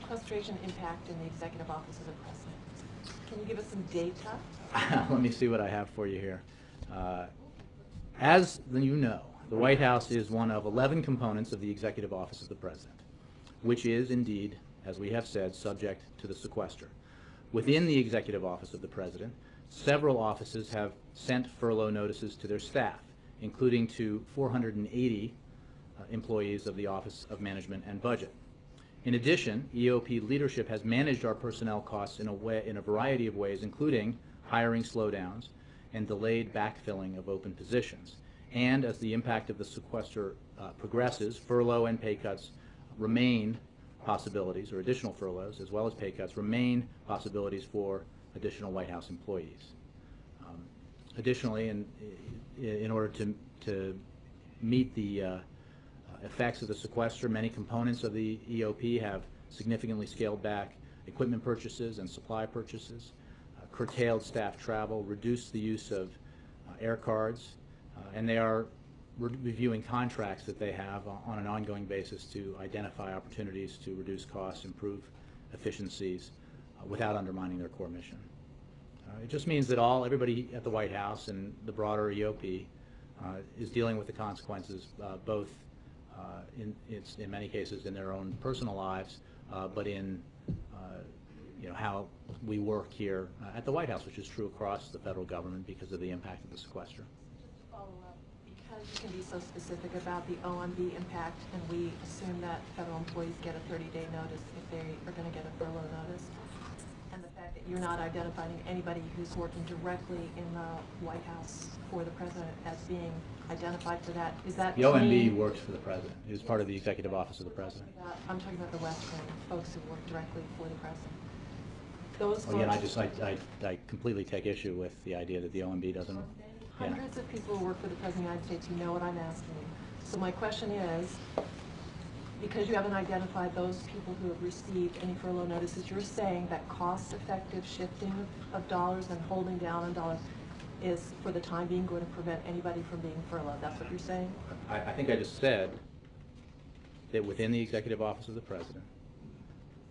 sequestration impact in the executive office of the president? Can you give us some data? Let me see what I have for you here. As you know, the White House is one of 11 components of the executive office of the president, which is indeed, as we have said, subject to the sequester. Within the executive office of the president, several offices have sent furlough notices to their staff, including to 480 employees of the Office of Management and Budget. In addition, EOP leadership has managed our personnel costs in a variety of ways, including hiring slowdowns and delayed backfilling of open positions. And as the impact of the sequester progresses, furlough and pay cuts remain possibilities, or additional furloughs as well as pay cuts remain possibilities for additional White House employees. Additionally, in order to meet the effects of the sequester, many components of the EOP have significantly scaled back equipment purchases and supply purchases, curtailed staff travel, reduced the use of air cards, and they are reviewing contracts that they have on an ongoing basis to identify opportunities to reduce costs, improve efficiencies, without undermining their core mission. It just means that everybody at the White House and the broader EOP is dealing with the consequences, both in many cases in their own personal lives, but in how we work here at the White House, which is true across the federal government because of the impact of the sequester. Just to follow up, because you can be so specific about the OMB impact, and we assume that federal employees get a 30-day notice if they are going to get a furlough notice, and the fact that you're not identifying anybody who's working directly in the White House for the president as being identified for that, is that the OMB works for the president. It is part of the executive office of the president. I'm talking about the West Wing folks who work directly for the president. Those Again, I completely take issue with the idea that the OMB doesn't. Hundreds of people who work for the President of the United States, you know what I'm asking you. So my question is, because you haven't identified those people who have received any furlough notices, you're saying that cost-effective shifting of dollars and holding down on dollars is, for the time being, going to prevent anybody from being furloughed. That's what you're saying? I think I just said that within the executive office of the president,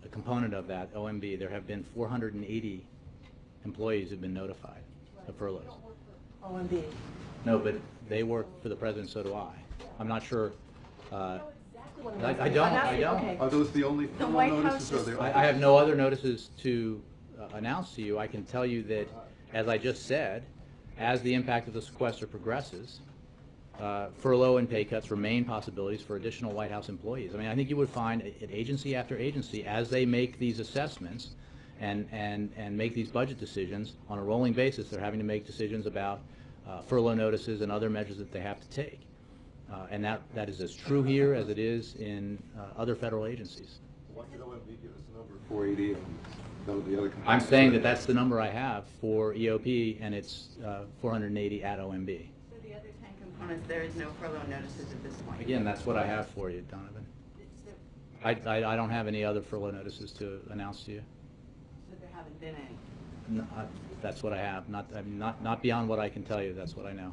a component of that, OMB, there have been 480 employees who have been notified of furloughs. OMB. No, but they work for the president, so do I. I'm not sure. I don't. Okay. Are those the only The furlough White notices? House Or is- are there I have no other notices to announce to you. I can tell you that, as I just said, as the impact of the sequester progresses, furlough and pay cuts remain possibilities for additional White House employees. I mean, I think you would find at agency after agency, as they make these assessments and make these budget decisions on a rolling basis, they're having to make decisions about furlough notices and other measures that they have to take. And that is as true here as it is in other federal agencies. Why did OMB give us the number 480 and none of the other components? I'm saying that that's the number I have for EOP, and it's 480 at OMB. So the other 10 components, there is no furlough notices at this point? Again, that's what I have for you, Donovan. I don't have any other furlough notices to announce to you. So there haven't been any? No, that's what I have. Not beyond what I can tell you. That's what I know.